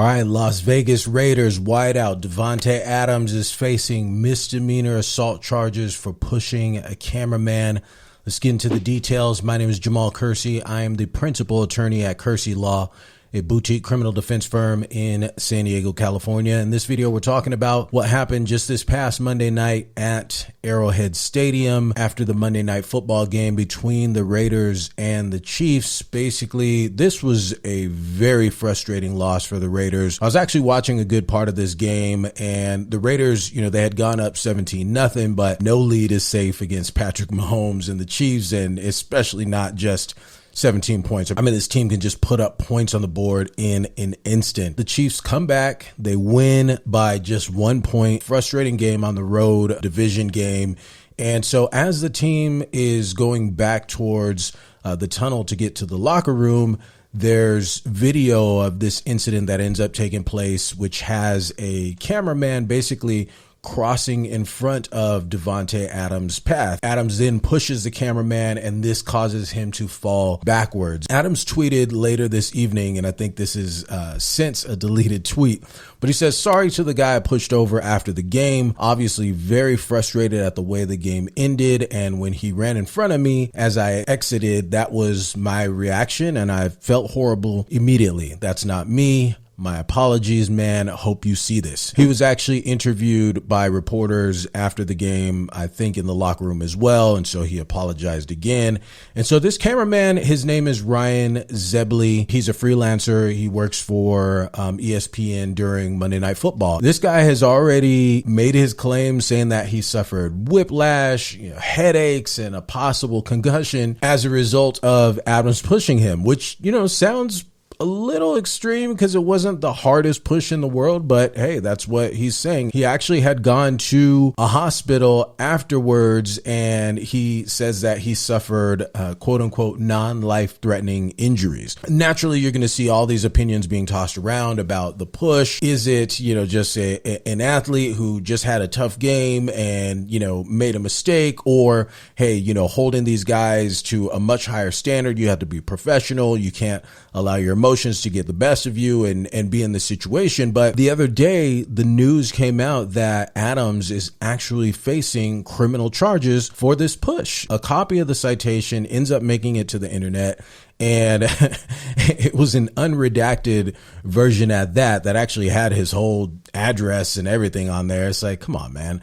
All right, Las Vegas Raiders wideout Davante Adams is facing misdemeanor assault charges for pushing a cameraman. Let's get into the details. My name is Jamahl Kersey. I am the principal attorney at Kersey Law, a boutique criminal defense firm in San Diego, California. In this video, we're talking about what happened just this past Monday night at Arrowhead Stadium after the Monday night football game between the Raiders and the Chiefs. Basically, this was a very frustrating loss for the Raiders. I was actually watching a good part of this game, and the Raiders, they had gone up 17-0, but no lead is safe against Patrick Mahomes and the Chiefs, and especially not just 17 points. I mean, this team can just put up points on the board in an instant. The Chiefs come back. They win by just 1 point. Frustrating game on the road, division game. And so as the team is going back towards the tunnel to get to the locker room, there's video of this incident that ends up taking place, which has a cameraman basically crossing in front of Davante Adams' path. Adams then pushes the cameraman, and this causes him to fall backwards. Adams tweeted later this evening, and I think this is since a deleted tweet, but he says, "Sorry to the guy I pushed over after the game. Obviously very frustrated at the way the game ended, and when he ran in front of me as I exited, that was my reaction, and I felt horrible immediately. That's not me. My apologies, man. Hope you see this." He was actually interviewed by reporters after the game, I think in the locker room as well. And so he apologized again. And so this cameraman, his name is Ryan Zebley. He's a freelancer. He works for ESPN during Monday Night Football. This guy has already made his claim saying that he suffered whiplash, headaches, and a possible concussion as a result of Adams pushing him, which, sounds a little extreme because it wasn't the hardest push in the world, but hey, that's what he's saying. He actually had gone to a hospital afterwards, and he says that he suffered quote unquote non-life threatening injuries. Naturally, you're going to see all these opinions being tossed around about the push. Is it, just an athlete who just had a tough game and, made a mistake, or hey, holding these guys to a much higher standard, you have to be professional. You can't allow your emotions to get the best of you and be in this situation. But the other day, the news came out that Adams is actually facing criminal charges for this push. A copy of the citation ends up making it to the internet, and it was an unredacted version at that actually had his whole address and everything on there. It's like, come on, man,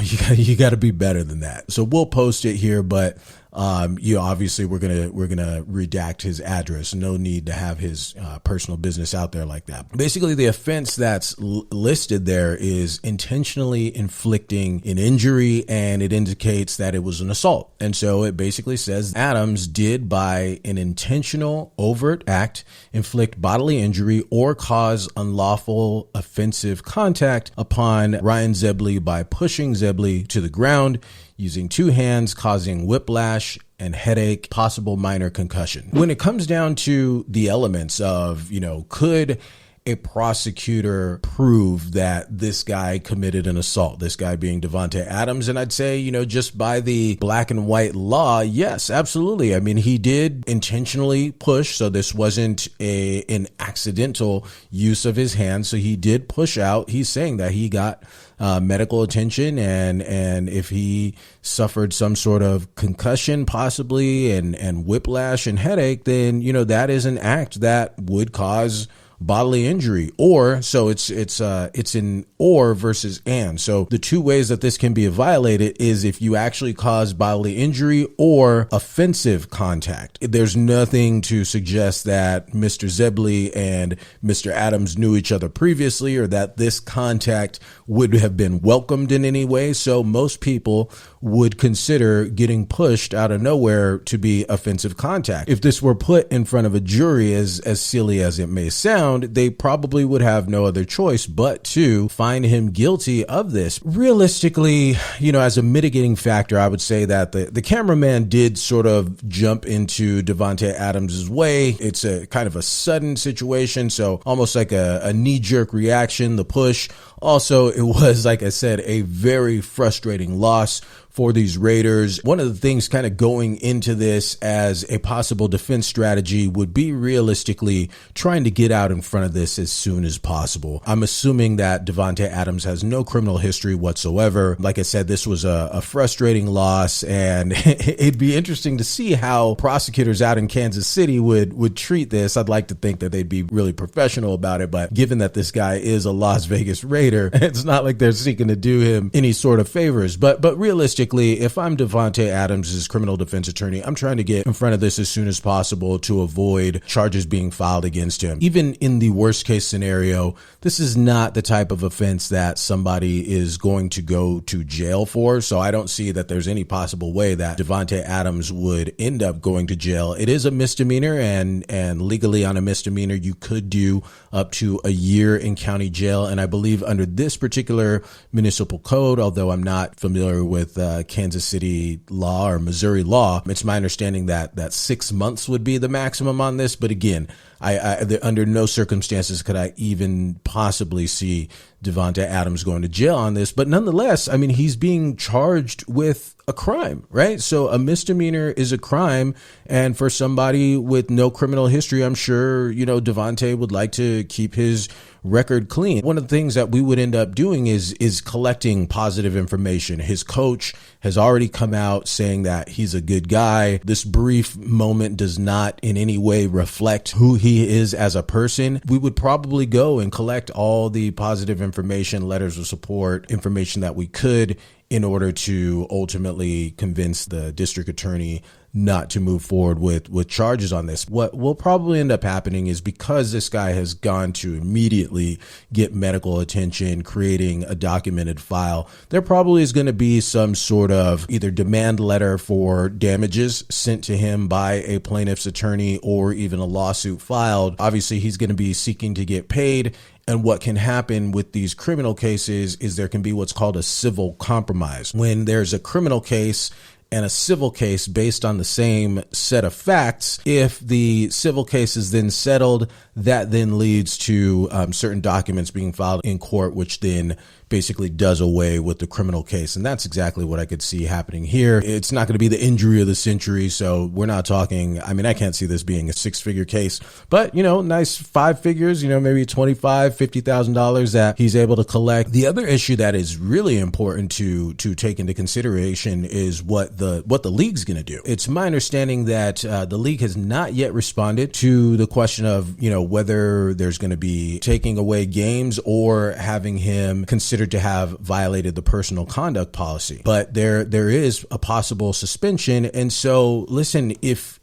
you got to be better than that. So we'll post it here, but obviously we're gonna redact his address. No need to have his personal business out there like that. Basically, the offense that's listed there is intentionally inflicting an injury, and it indicates that it was an assault. And so it basically says Adams did, by an intentional overt act, inflict bodily injury or cause unlawful offensive contact upon Ryan Zebley by pushing Zebley to the ground using two hands, causing whiplash and headache, possible minor concussion. When it comes down to the elements of, could a prosecutor prove that this guy committed an assault, this guy being Davante Adams? And I'd say, just by the black and white law, yes, absolutely. I mean, he did intentionally push, so this wasn't an accidental use of his hand. So he did push out. He's saying that he got medical attention, and if he suffered some sort of concussion possibly and whiplash and headache, then that is an act that would cause bodily injury. Or so it's an or versus and. So the two ways that this can be violated is if you actually cause bodily injury or offensive contact. There's nothing to suggest that Mr. Zebley and Mr. Adams knew each other previously, or that this contact would have been welcomed in any way. So most people would consider getting pushed out of nowhere to be offensive contact. If this were put in front of a jury, as silly as it may sound, they probably would have no other choice but to find him guilty of this. Realistically, as a mitigating factor, I would say that the cameraman did sort of jump into Davante Adams's way. It's a kind of a sudden situation, so almost like a knee-jerk reaction, the push. Also, it was, like I said, a very frustrating loss for these Raiders. One of the things kind of going into this as a possible defense strategy would be realistically trying to get out in front of this as soon as possible. I'm assuming that Davante Adams has no criminal history whatsoever. Like I said, this was a frustrating loss, and it'd be interesting to see how prosecutors out in Kansas City would treat this. I'd like to think that they'd be really professional about it, but given that this guy is a Las Vegas Raider, it's not like they're seeking to do him any sort of favors. But realistically, if I'm Davante Adams' criminal defense attorney, I'm trying to get in front of this as soon as possible to avoid charges being filed against him. Even in the worst case scenario, this is not the type of offense that somebody is going to go to jail for. So I don't see that there's any possible way that Davante Adams would end up going to jail. It is a misdemeanor, and legally on a misdemeanor, you could do up to a year in county jail. And I believe under this particular municipal code, although I'm not familiar with Kansas City law or Missouri law, it's my understanding that 6 months would be the maximum on this. But again, I under no circumstances could I even possibly see Davante Adams going to jail on this. But nonetheless, I mean, he's being charged with a crime, right? So a misdemeanor is a crime. And for somebody with no criminal history, I'm sure, Davante would like to keep his record clean. One of the things that we would end up doing is collecting positive information. His coach has already come out saying that he's a good guy. This brief moment does not in any way reflect who he is as a person. We would probably go and collect all the positive information, letters of support, information that we could in order to ultimately convince the district attorney not to move forward with charges on this. What will probably end up happening is, because this guy has gone to immediately get medical attention, creating a documented file, there probably is going to be some sort of either demand letter for damages sent to him by a plaintiff's attorney, or even a lawsuit filed. Obviously, he's going to be seeking to get paid. And what can happen with these criminal cases is there can be what's called a civil compromise. When there's a criminal case and a civil case based on the same set of facts, if the civil case is then settled, that then leads to certain documents being filed in court, which then basically does away with the criminal case. And that's exactly what I could see happening here. It's not going to be the injury of the century. So we're not talking, I mean, I can't see this being a six-figure case, but, nice 5 figures, maybe $25,000, $50,000 that he's able to collect. The other issue that is really important to take into consideration is what the league's going to do. It's my understanding that the league has not yet responded to the question of, whether there's going to be taking away games or having him considered to have violated the personal conduct policy. But there is a possible suspension. And so, listen, if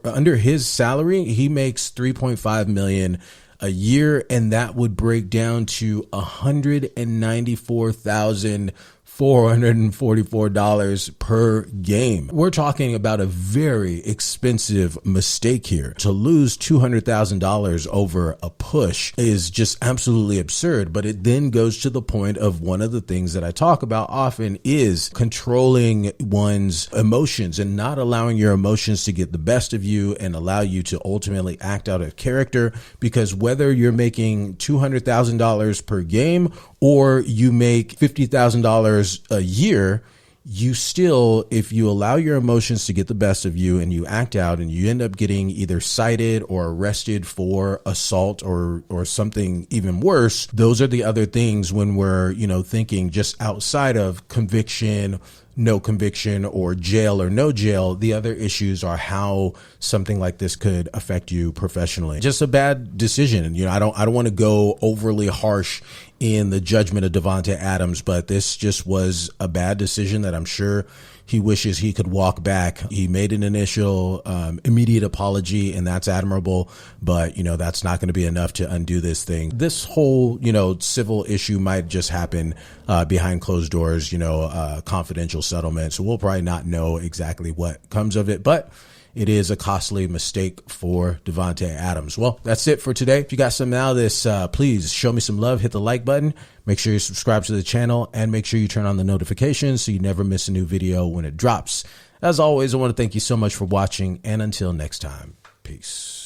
under his salary, he makes $3.5 million a year, and that would break down to $194,444 per game. We're talking about a very expensive mistake here. To lose $200,000 over a push is just absolutely absurd. But it then goes to the point of one of the things that I talk about often is controlling one's emotions and not allowing your emotions to get the best of you and allow you to ultimately act out of character. Because whether you're making $200,000 per game or you make $50,000 a year, you still, if you allow your emotions to get the best of you and you act out and you end up getting either cited or arrested for assault or something even worse, those are the other things when we're, thinking just outside of conviction, no conviction, or jail or no jail. The other issues are how something like this could affect you professionally. Just a bad decision. I don't want to go overly harsh in the judgment of Davante Adams, but this just was a bad decision that I'm sure he wishes he could walk back. He made an initial immediate apology, and that's admirable, but that's not going to be enough to undo this thing. This whole civil issue might just happen behind closed doors, confidential settlement. So we'll probably not know exactly what comes of it, but it is a costly mistake for Davante Adams. Well, that's it for today. If you got something out of this, please show me some love. Hit the like button. Make sure you subscribe to the channel and make sure you turn on the notifications so you never miss a new video when it drops. As always, I want to thank you so much for watching, and until next time, peace.